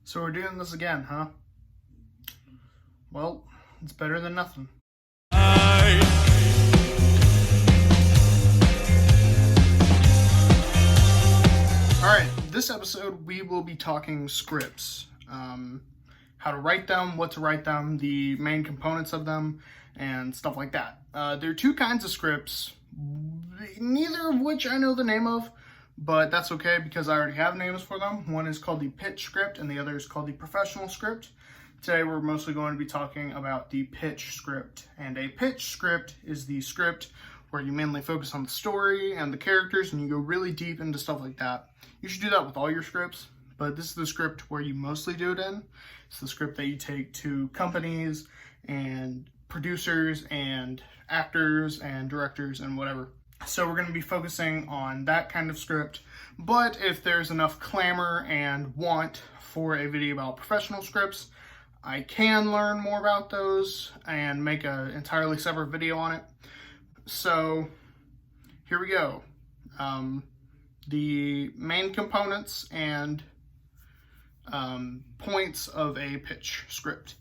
So we're doing this again, huh? Well, it's better than nothing. Alright, this episode we will be talking scripts. How to write them, what to write them, the main components of them, and stuff like that. There are two kinds of scripts, neither of which I know the name of, but that's okay because I already have names for them. One is called the pitch script and the other is called the professional script. Today we're mostly going to be talking about the pitch script. And a pitch script is the script where you mainly focus on the story and the characters and you go really deep into stuff like that. You should do that with all your scripts, but this is the script where you mostly do it in. It's the script that you take to companies and producers and actors and directors and whatever. So we're going to be focusing on that kind of script, but if there's enough clamor and want for a video about professional scripts, I can learn more about those and make an entirely separate video on it. So here we go. The main components and points of a pitch script.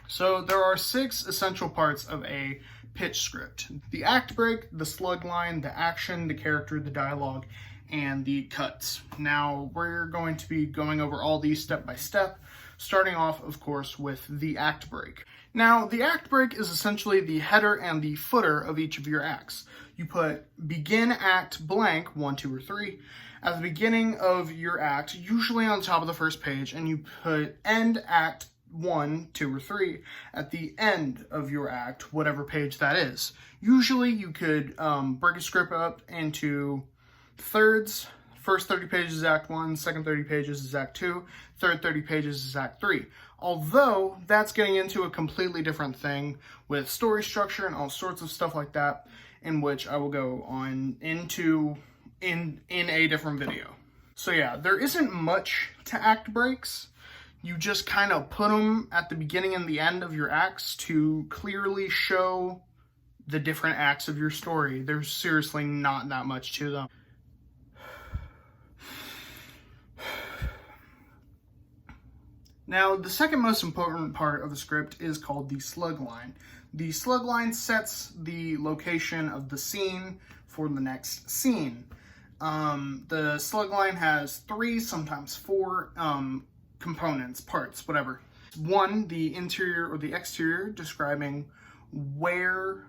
So there are 6 essential parts of a pitch script: the act break, the slug line, the action, the character, the dialogue, and the cuts. Now we're going to be going over all these step by step, starting off, of course, with the act break. Now, the act break is essentially the header and the footer of each of your acts. You put begin act blank, 1, 2, or 3, at the beginning of your act, usually on top of the first page, and you put end act 1, 2, or 3 at the end of your act, whatever page that is. Usually you could break a script up into thirds. First 30 pages is act 1, second 30 pages is act 2, third 30 pages is act 3. Although that's getting into a completely different thing with story structure and all sorts of stuff like that, in which I will go on into in a different video. So yeah, there isn't much to act breaks. You just kind of put them at the beginning and the end of your acts to clearly show the different acts of your story. There's seriously not that much to them. Now, the second most important part of the script is called the slug line. The slug line sets the location of the scene for the next scene. The slug line has 3, sometimes 4 components, parts, whatever. 1, the interior or the exterior, describing where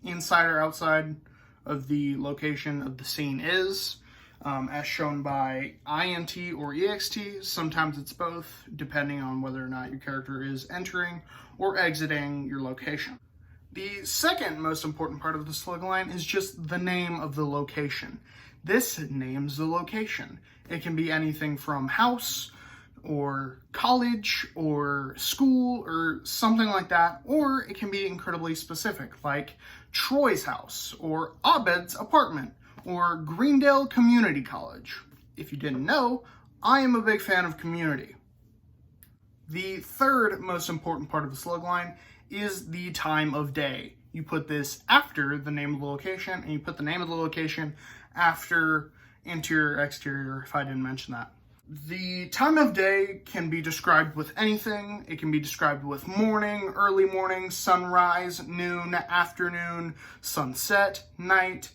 inside or outside of the location of the scene is. As shown by INT or EXT. Sometimes it's both, depending on whether or not your character is entering or exiting your location. The second most important part of the slug line is just the name of the location. This names the location. It can be anything from house or college or school or something like that, or it can be incredibly specific, like Troy's house or Abed's apartment or Greendale Community College. If you didn't know, I am a big fan of Community. The third most important part of the slug line is the time of day. You put this after the name of the location, and you put the name of the location after interior, exterior, if I didn't mention that. The time of day can be described with anything. It can be described with morning, early morning, sunrise, noon, afternoon, sunset, night,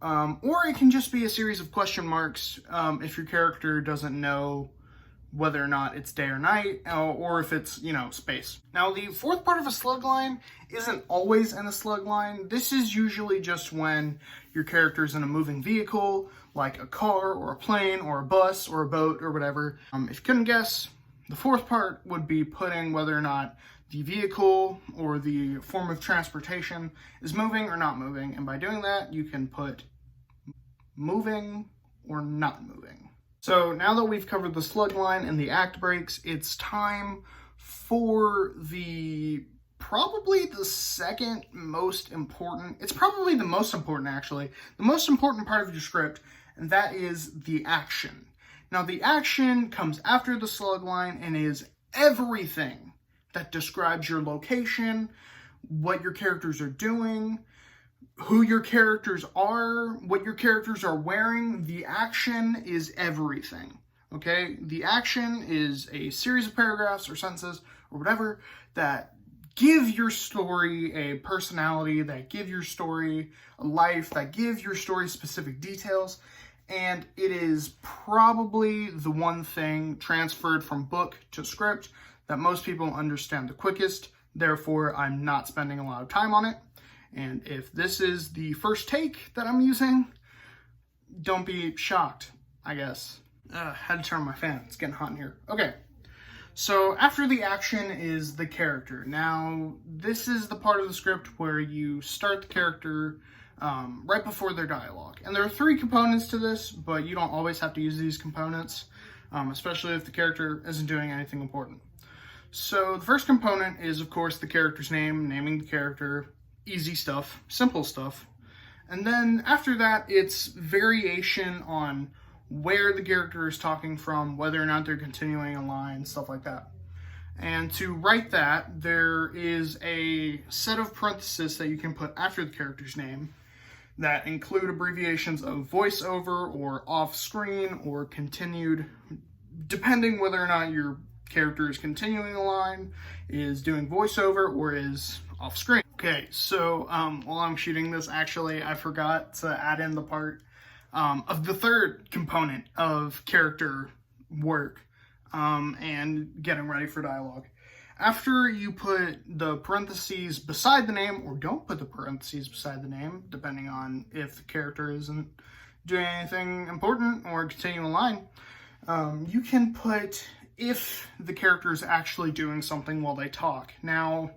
or it can just be a series of question marks if your character doesn't know whether or not it's day or night, or if it's, space. Now, the fourth part of a slug line isn't always in a slug line. This is usually just when your character's in a moving vehicle, like a car or a plane or a bus or a boat or whatever. If you couldn't guess, the fourth part would be putting whether or not the vehicle or the form of transportation is moving or not moving. And by doing that, you can put moving or not moving. So now that we've covered the slug line and the act breaks, it's time for probably the second most important, it's probably the most important actually, the most important part of your script, and that is the action. Now the action comes after the slug line and is everything that describes your location, what your characters are doing, who your characters are, what your characters are wearing. The action is everything. Okay, the action is a series of paragraphs or sentences or whatever that give your story a personality, that give your story a life, that give your story specific details. And it is probably the one thing transferred from book to script that most people understand the quickest. Therefore, I'm not spending a lot of time on it. And if this is the first take that I'm using, don't be shocked, I guess. Had to turn on my fan. It's getting hot in here. Okay. So after the action is the character. Now, this is the part of the script where you start the character right before their dialogue. And there are 3 components to this, but you don't always have to use these components, especially if the character isn't doing anything important. So the first component is, of course, the character's name, naming the character, easy stuff, simple stuff. And then after that, it's variation on where the character is talking from, whether or not they're continuing a line, stuff like that. And to write that, there is a set of parentheses that you can put after the character's name that include abbreviations of voiceover or off-screen or continued, depending whether or not your character is continuing a line, is doing voiceover, or is off-screen. Okay, so while I'm shooting this, actually, I forgot to add in the part of the third component of character work and getting ready for dialogue. After you put the parentheses beside the name, or don't put the parentheses beside the name, depending on if the character isn't doing anything important or continuing a line, you can put if the character is actually doing something while they talk. Now,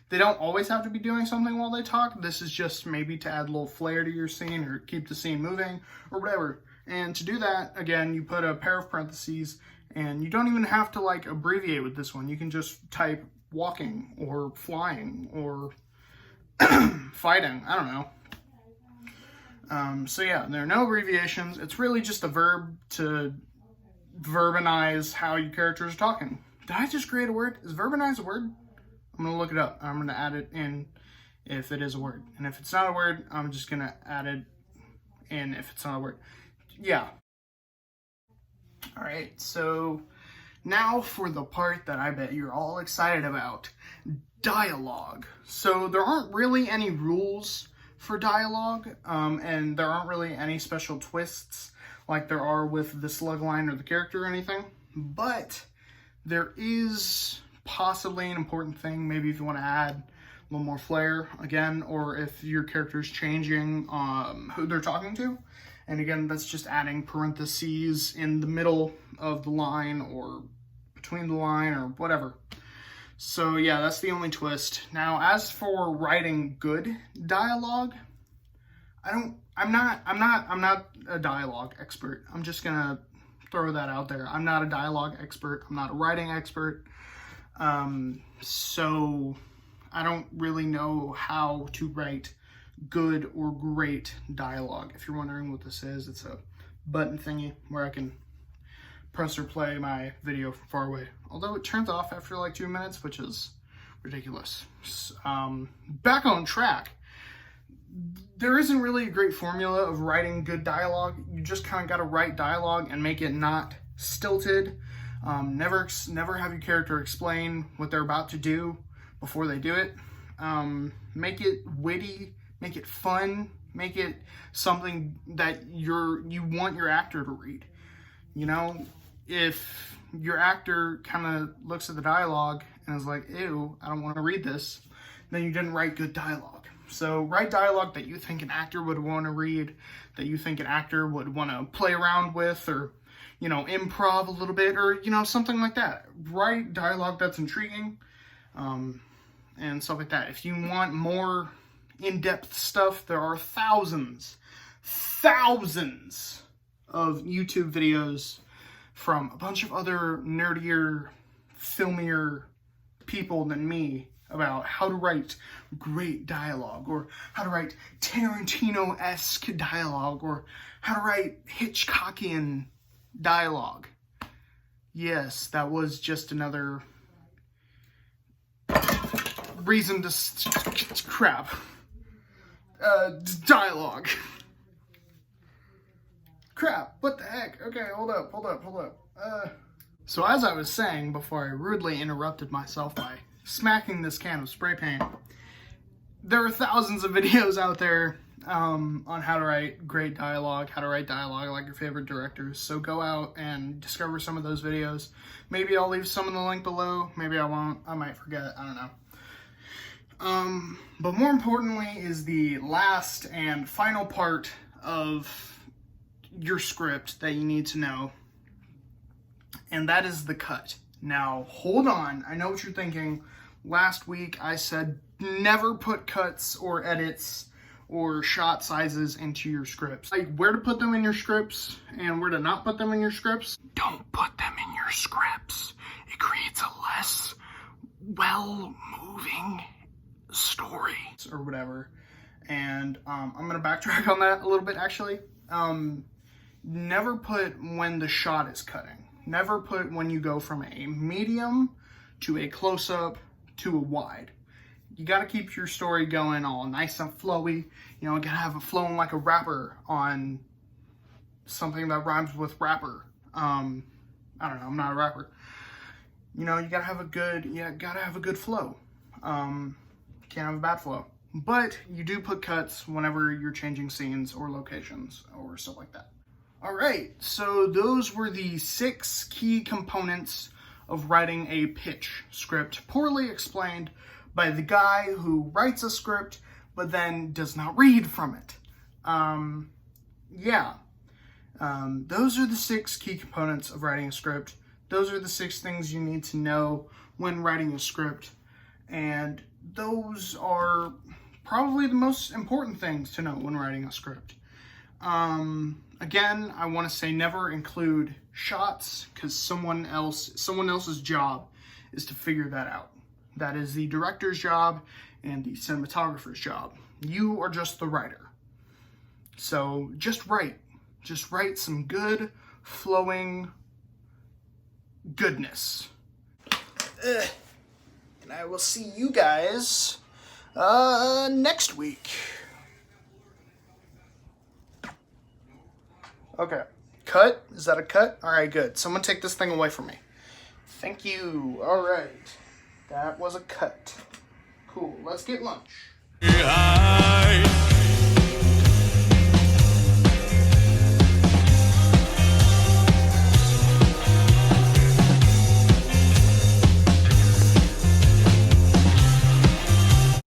they don't always have to be doing something while they talk. This is just maybe to add a little flair to your scene or keep the scene moving or whatever. And to do that, again, you put a pair of parentheses, and you don't even have to like abbreviate with this one. You can just type walking or flying or fighting. I don't know. So yeah, there are no abbreviations. It's really just a verb to verbanize how your characters are talking. Did I just create a word? Is verbanize a word? I'm going to look it up. I'm going to add it in if it is a word. And if it's not a word, I'm just going to add it in if it's not a word. Yeah. All right, so now for the part that I bet you're all excited about, dialogue. So there aren't really any rules for dialogue, and there aren't really any special twists like there are with the slug line or the character or anything, but there is possibly an important thing, maybe if you want to add a little more flair again, or if your character is changing who they're talking to. And again, that's just adding parentheses in the middle of the line or between the line or whatever. So yeah, that's the only twist. Now, as for writing good dialogue, I'm not a dialogue expert. I'm just gonna throw that out there. I'm not a dialogue expert. I'm not a writing expert. So I don't really know how to write good or great dialogue. If you're wondering what this is, it's a button thingy where I can press or play my video from far away. Although it turns off after like 2 minutes, which is ridiculous. Back on track. There isn't really a great formula of writing good dialogue. You just kind of got to write dialogue and make it not stilted. Never have your character explain what they're about to do before they do it. Make it witty, make it fun, make it something that you want your actor to read. You know, if your actor kind of looks at the dialogue and is like, ew, I don't want to read this, then you didn't write good dialogue. So write dialogue that you think an actor would want to read, that you think an actor would want to play around with, or, you know, improv a little bit, or, you know, something like that. Write dialogue that's intriguing, and stuff like that. If you want more in-depth stuff, there are thousands of YouTube videos from a bunch of other nerdier, filmier people than me about how to write great dialogue, or how to write Tarantino-esque dialogue, or how to write Hitchcockian dialogue. Yes, that was just another reason to crap. Dialogue. Crap, what the heck? Okay, hold up. So as I was saying before I rudely interrupted myself by smacking this can of spray paint, there are thousands of videos out there on how to write great dialogue, how to write dialogue like your favorite directors. So go out and discover some of those videos. Maybe I'll leave some in the link below. Maybe I won't. I might forget. I don't know. But more importantly is the last and final part of your script that you need to know, and that is the cut. Now, hold on. I know what you're thinking. Last week I said never put cuts or edits or shot sizes into your scripts. Like where to put them in your scripts and where to not put them in your scripts. Don't put them in your scripts. It creates a less well-moving story or whatever. And I'm gonna backtrack on that a little bit actually. Never put when the shot is cutting. Never put when you go from a medium to a close-up to a wide. You gotta keep your story going all nice and flowy. You know, you gotta have it flowing like a rapper on something that rhymes with rapper. I don't know, I'm not a rapper. You know, you gotta have a good flow. Can't have a bad flow. But you do put cuts whenever you're changing scenes or locations or stuff like that. All right, so those were the 6 key components of writing a pitch script, poorly explained by the guy who writes a script but then does not read from it. Those are the 6 key components of writing a script. Those are the 6 things you need to know when writing a script, and those are probably the most important things to know when writing a script. Again, I want to say never include shots because someone else's job is to figure that out. That is the director's job and the cinematographer's job. You are just the writer. So just write some good flowing goodness. And I will see you guys next week. Okay, cut? Is that a cut? All right, good. Someone take this thing away from me. Thank you. All right, that was a cut. Cool, let's get lunch.